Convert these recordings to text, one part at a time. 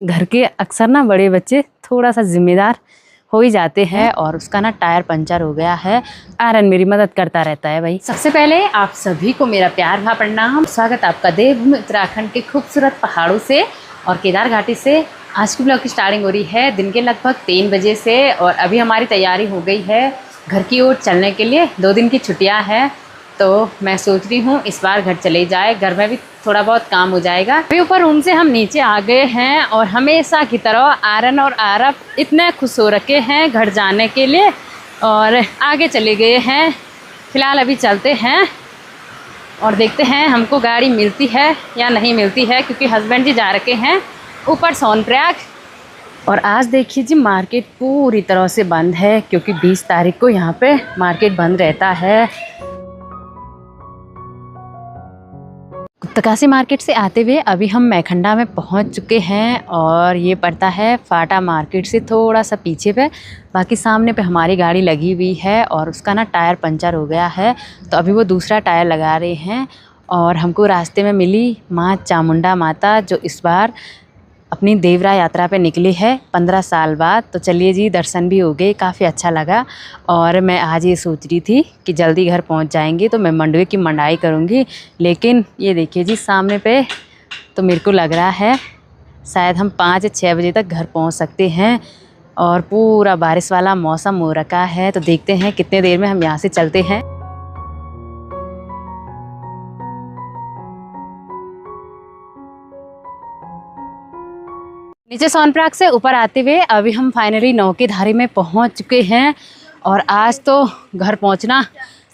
घर के अक्सर ना बड़े बच्चे थोड़ा सा जिम्मेदार हो ही जाते हैं और उसका ना टायर पंचर हो गया है। आर्यन मेरी मदद करता रहता है भाई। सबसे पहले आप सभी को मेरा प्यार भरा प्रणाम। स्वागत आपका देवभूमि उत्तराखंड के खूबसूरत पहाड़ों से और केदार घाटी से। आज की ब्लॉग की स्टार्टिंग हो रही है दिन के लगभग 3 बजे से और अभी हमारी तैयारी हो गई है घर की ओर चलने के लिए। 2 दिन की छुट्टियाँ हैं तो मैं सोच रही हूँ इस बार घर चले जाए, घर में भी थोड़ा बहुत काम हो जाएगा। अभी ऊपर रूम से हम नीचे आ गए हैं और हमेशा की तरह आर्यन और आरव इतने खुश हो रखे हैं घर जाने के लिए और आगे चले गए हैं। फिलहाल अभी चलते हैं और देखते हैं हमको गाड़ी मिलती है या नहीं मिलती है, क्योंकि हस्बैंड जी जा रखे हैं ऊपर सोनप्रयाग। और आज देखिए जी मार्केट पूरी तरह से बंद है, क्योंकि 20 तारीख को यहाँ पे मार्केट बंद रहता है। गुप्तकाशी मार्केट से आते हुए अभी हम मैखंडा में पहुंच चुके हैं और ये पड़ता है फाटा मार्केट से थोड़ा सा पीछे पे। बाकी सामने पे हमारी गाड़ी लगी हुई है और उसका ना टायर पंचर हो गया है, तो अभी वो दूसरा टायर लगा रहे हैं। और हमको रास्ते में मिली माँ चामुंडा माता, जो इस बार अपनी देवरा यात्रा पे निकली है 15 साल बाद। तो चलिए जी दर्शन भी हो गए, काफ़ी अच्छा लगा। और मैं आज ये सोच रही थी कि जल्दी घर पहुंच जाएंगे तो मैं मंडवे की मंडाई करूंगी, लेकिन ये देखिए जी सामने पे तो मेरे को लग रहा है शायद हम 5 या 6 बजे तक घर पहुंच सकते हैं। और पूरा बारिश वाला मौसम हो रखा है, तो देखते हैं कितने देर में हम यहाँ से चलते हैं। नीचे सोनप्रयाग से ऊपर आते हुए अभी हम फाइनली नौकेधारी में पहुंच चुके हैं। और आज तो घर पहुंचना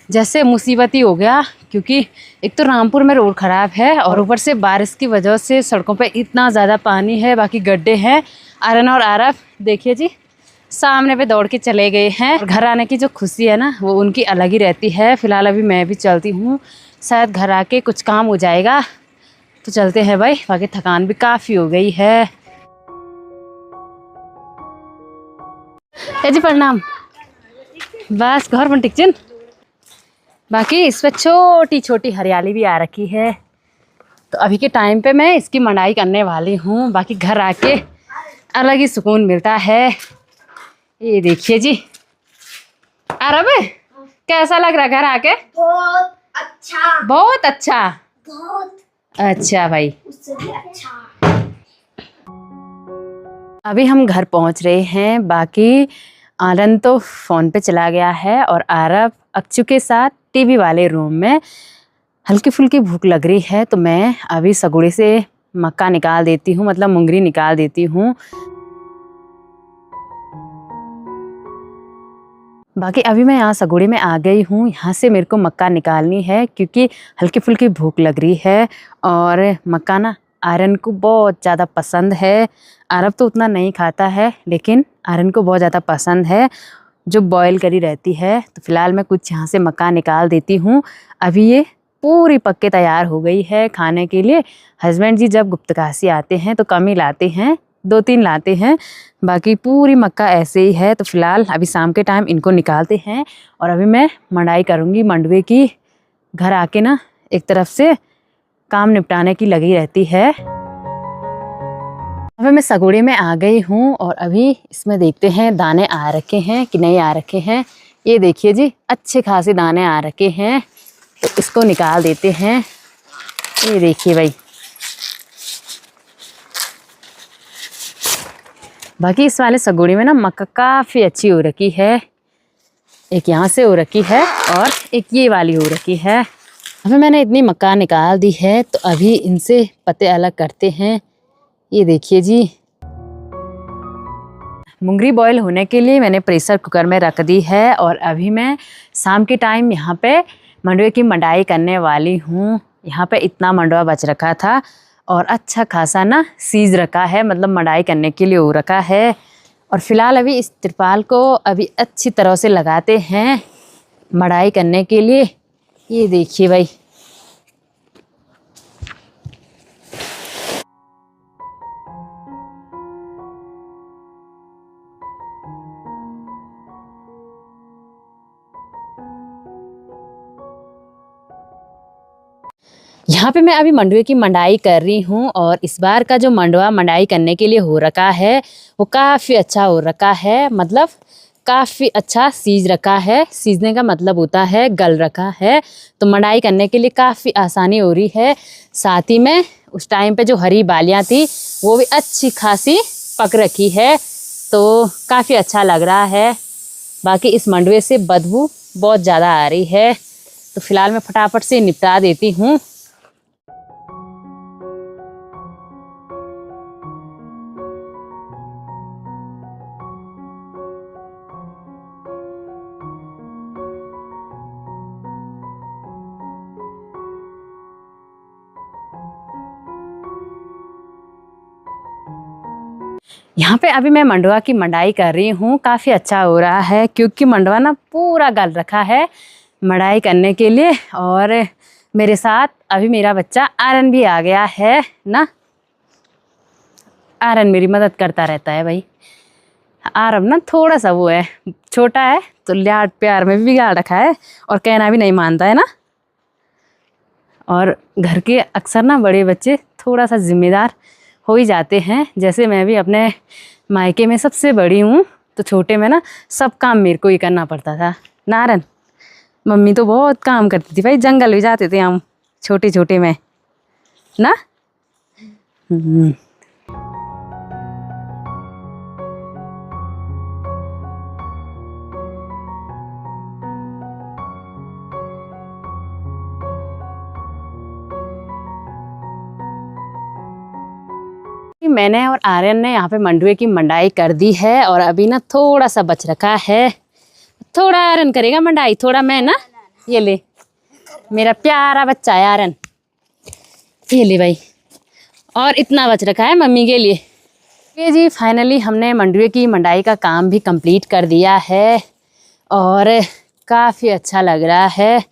जैसे मुसीबत ही हो गया, क्योंकि एक तो रामपुर में रोड ख़राब है और ऊपर से बारिश की वजह से सड़कों पे इतना ज़्यादा पानी है, बाकी गड्ढे हैं। आर्यन और आरव देखिए जी सामने पे दौड़ के चले गए हैं। और घर आने की जो खुशी है ना वो उनकी अलग ही रहती है। फ़िलहाल अभी मैं भी चलती हूँ, शायद घर आके कुछ काम हो जाएगा। तो चलते हैं भाई, बाकी थकान भी काफ़ी हो गई है। जी प्रणाम। बस घर बन टिकचिन। बाकी इस पर छोटी छोटी हरियाली भी आ रखी है, तो अभी के टाइम पे मैं इसकी मंडाई करने वाली हूँ। बाकी घर आके अलग ही सुकून मिलता है। ये देखिए जी आरव कैसा लग रहा है घर आके? बहुत अच्छा। बहुत अच्छा। बहुत अच्छा भाई, उससे भी अच्छा। अभी हम घर पहुँच रहे हैं। बाकी आनंद तो फ़ोन पे चला गया है और आरव अक्षु के साथ टीवी वाले रूम में। हल्की फुल्की भूख लग रही है, तो मैं अभी सगुड़े से मक्का निकाल देती हूँ, मतलब मुंगरी निकाल देती हूँ। बाकी अभी मैं यहाँ सगुड़े में आ गई हूँ, यहाँ से मेरे को मक्का निकालनी है क्योंकि हल्की फुल्की भूख लग रही है। और मक्का ना आर्यन को बहुत ज़्यादा पसंद है। आरव तो उतना नहीं खाता है, लेकिन आर्यन को बहुत ज़्यादा पसंद है जो बॉयल करी रहती है। तो फिलहाल मैं कुछ यहाँ से मक्का निकाल देती हूँ। अभी ये पूरी पक के तैयार हो गई है खाने के लिए। हस्बैंड जी जब गुप्तकाशी आते हैं तो कम ही लाते हैं, 2-3 लाते हैं। बाकी पूरी मक्का ऐसे ही है। तो फिलहाल अभी शाम के टाइम इनको निकालते हैं और अभी मैं मंडाई करूँगी मंडवे की। घर आके ना एक तरफ से काम निपटाने की लगी रहती है। अभी मैं सगुड़े में आ गई हूँ और अभी इसमें देखते हैं दाने आ रखे हैं कि नहीं आ रखे हैं। ये देखिए जी अच्छे खासे दाने आ रखे हैं, तो इसको निकाल देते हैं। ये देखिए भाई, बाकी इस वाले सगुड़े में ना मक्का काफ़ी अच्छी हो रखी है। एक यहाँ से हो रखी है और एक ये वाली हो रखी है। अभी मैंने इतनी मक्का निकाल दी है, तो अभी इनसे पत्ते अलग करते हैं। ये देखिए जी मुंगरी बॉईल होने के लिए मैंने प्रेशर कुकर में रख दी है और अभी मैं शाम के टाइम यहाँ पे मंडवे की मंडाई करने वाली हूँ। यहाँ पे इतना मंडवा बच रखा था और अच्छा खासा ना सीज रखा है, मतलब मंडाई करने के लिए हो रखा है। और फिलहाल अभी इस तिरपाल को अभी अच्छी तरह से लगाते हैं मंडाई करने के लिए। ये देखिए भाई, यहाँ पे मैं अभी मंडुए की मंडाई कर रही हूँ और इस बार का जो मंडुआ मंडाई करने के लिए हो रखा है वो काफ़ी अच्छा हो रखा है, मतलब काफ़ी अच्छा सीज रखा है। सीजने का मतलब होता है गल रखा है, तो मंडाई करने के लिए काफ़ी आसानी हो रही है। साथ ही में उस टाइम पे जो हरी बालियाँ थी वो भी अच्छी खासी पक रखी है, तो काफ़ी अच्छा लग रहा है। बाकी इस मंडुए से बदबू बहुत ज़्यादा आ रही है, तो फिलहाल मैं फटाफट से निपटा देती हूँ। यहाँ पे अभी मैं मंडुआ की मंडाई कर रही हूँ। काफ़ी अच्छा हो रहा है क्योंकि मंडुआ ना पूरा गल रखा है मंडाई करने के लिए। और मेरे साथ अभी मेरा बच्चा आर्यन भी आ गया है ना। आर्यन मेरी मदद करता रहता है भाई। आरव ना थोड़ा सा वो है, छोटा है तो लाड प्यार में भी बिगाड़ रखा है और कहना भी नहीं मानता है ना। और घर के अक्सर ना बड़े बच्चे थोड़ा सा जिम्मेदार हो ही जाते हैं। जैसे मैं भी अपने मायके में सबसे बड़ी हूँ, तो छोटे में ना सब काम मेरे को ही करना पड़ता था। नारन मम्मी तो बहुत काम करती थी भाई, जंगल भी जाते थे हम छोटे छोटे में ना। मैंने और आर्यन ने यहाँ पे मंडुए की मंडाई कर दी है और अभी ना थोड़ा सा बच रखा है। थोड़ा आर्यन करेगा मंडाई, थोड़ा मैं ना। ये ले मेरा प्यारा बच्चा है आर्यन, ये ले भाई। और इतना बच रखा है मम्मी के लिए। ये जी फाइनली हमने मंडुए की मंडाई का काम भी कंप्लीट कर दिया है और काफ़ी अच्छा लग रहा है।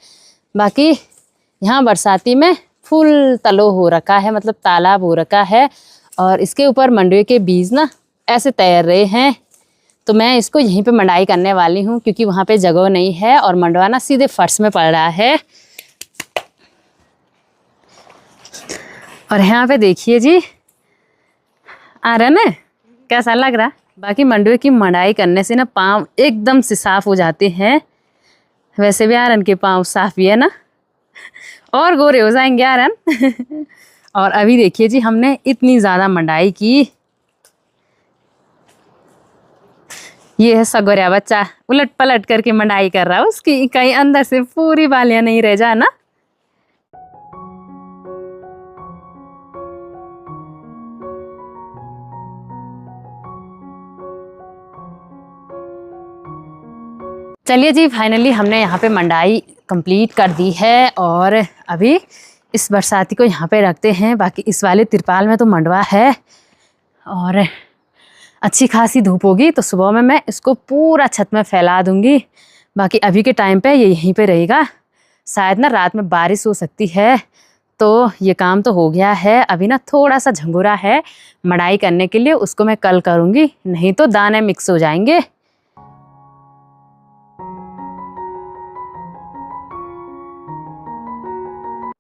बाकी यहाँ बरसाती में फुल तलो हो रखा है, मतलब तालाब हो रखा है और इसके ऊपर मंडुए के बीज ना ऐसे तैर रहे हैं। तो मैं इसको यहीं पे मंडाई करने वाली हूँ क्योंकि वहाँ पे जगह नहीं है और मंडुआ ना सीधे फर्श में पड़ रहा है। और यहाँ पे देखिए जी आर्यन है कैसा लग रहा। बाकी मंडुए की मंडाई करने से ना पाँव एकदम से साफ हो जाते हैं। वैसे भी आर्यन के पाँव साफ भी है ना, और गोरे हो जाएंगे आर्यन। और अभी देखिए जी हमने इतनी ज़्यादा मंडाई की। ये है सगोरिया बच्चा, उलट पलट करके मंडाई कर रहा है, उसकी कहीं अंदर से पूरी बालियां नहीं रह जाए ना। चलिए जी फाइनली हमने यहाँ पे मंडाई कंप्लीट कर दी है और अभी इस बरसाती को यहाँ पे रखते हैं। बाकी इस वाले तिरपाल में तो मंडुआ है और अच्छी खासी धूप होगी तो सुबह में मैं इसको पूरा छत में फैला दूंगी। बाकी अभी के टाइम पे ये यहीं पे रहेगा, शायद ना रात में बारिश हो सकती है। तो ये काम तो हो गया है, अभी ना थोड़ा सा झंगोरा है मड़ाई करने के लिए, उसको मैं कल करूँगी, नहीं तो दाने मिक्स हो जाएंगे।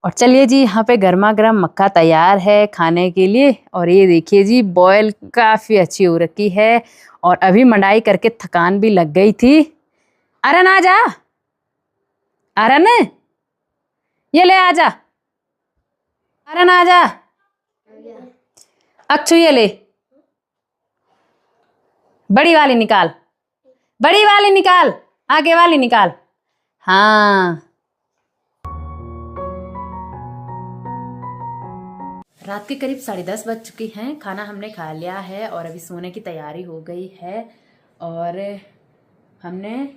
और चलिए जी यहाँ पे गर्मा गर्म मक्का तैयार है खाने के लिए। और ये देखिए जी बॉयल काफ़ी अच्छी हो रखी है और अभी मंडाई करके थकान भी लग गई थी। अरन आ जा, अरन ये ले आ जा, अरन आ जा। अक्षु ये ले, बड़ी वाली निकाल, बड़ी वाली निकाल, आगे वाली निकाल। हाँ रात के करीब 10:30 बज चुकी हैं। खाना हमने खा लिया है और अभी सोने की तैयारी हो गई है। और हमने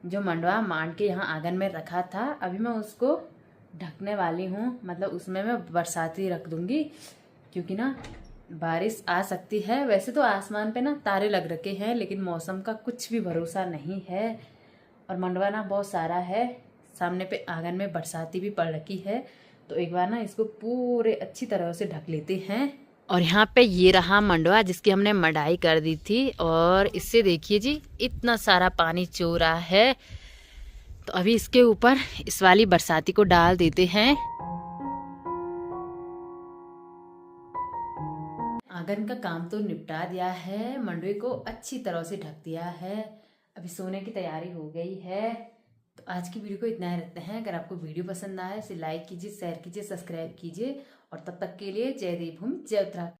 जो मंडुआ मान के यहाँ आंगन में रखा था, अभी मैं उसको ढकने वाली हूँ, मतलब उसमें मैं बरसाती रख दूँगी क्योंकि ना बारिश आ सकती है। वैसे तो आसमान पे ना तारे लग रखे हैं लेकिन मौसम का कुछ भी भरोसा नहीं है। और मंडुआ ना बहुत सारा है, सामने पे आंगन में बरसाती भी पड़ रखी है, तो एक बार ना इसको पूरे अच्छी तरह से ढक लेते हैं। और यहाँ पे ये रहा मंडुआ जिसकी हमने मढ़ाई कर दी थी और इससे देखिए जी इतना सारा पानी चो रहा है। तो अभी इसके ऊपर इस वाली बरसाती को डाल देते हैं। आंगन का काम तो निपटा दिया है, मंडवे को अच्छी तरह से ढक दिया है, अभी सोने की तैयारी हो गई है। तो आज की वीडियो को इतना ही रखते हैं। अगर आपको वीडियो पसंद आए इसे लाइक कीजिए, शेयर कीजिए, सब्सक्राइब कीजिए और तब तक के लिए जय देवभूमि जय उत्तराखंड।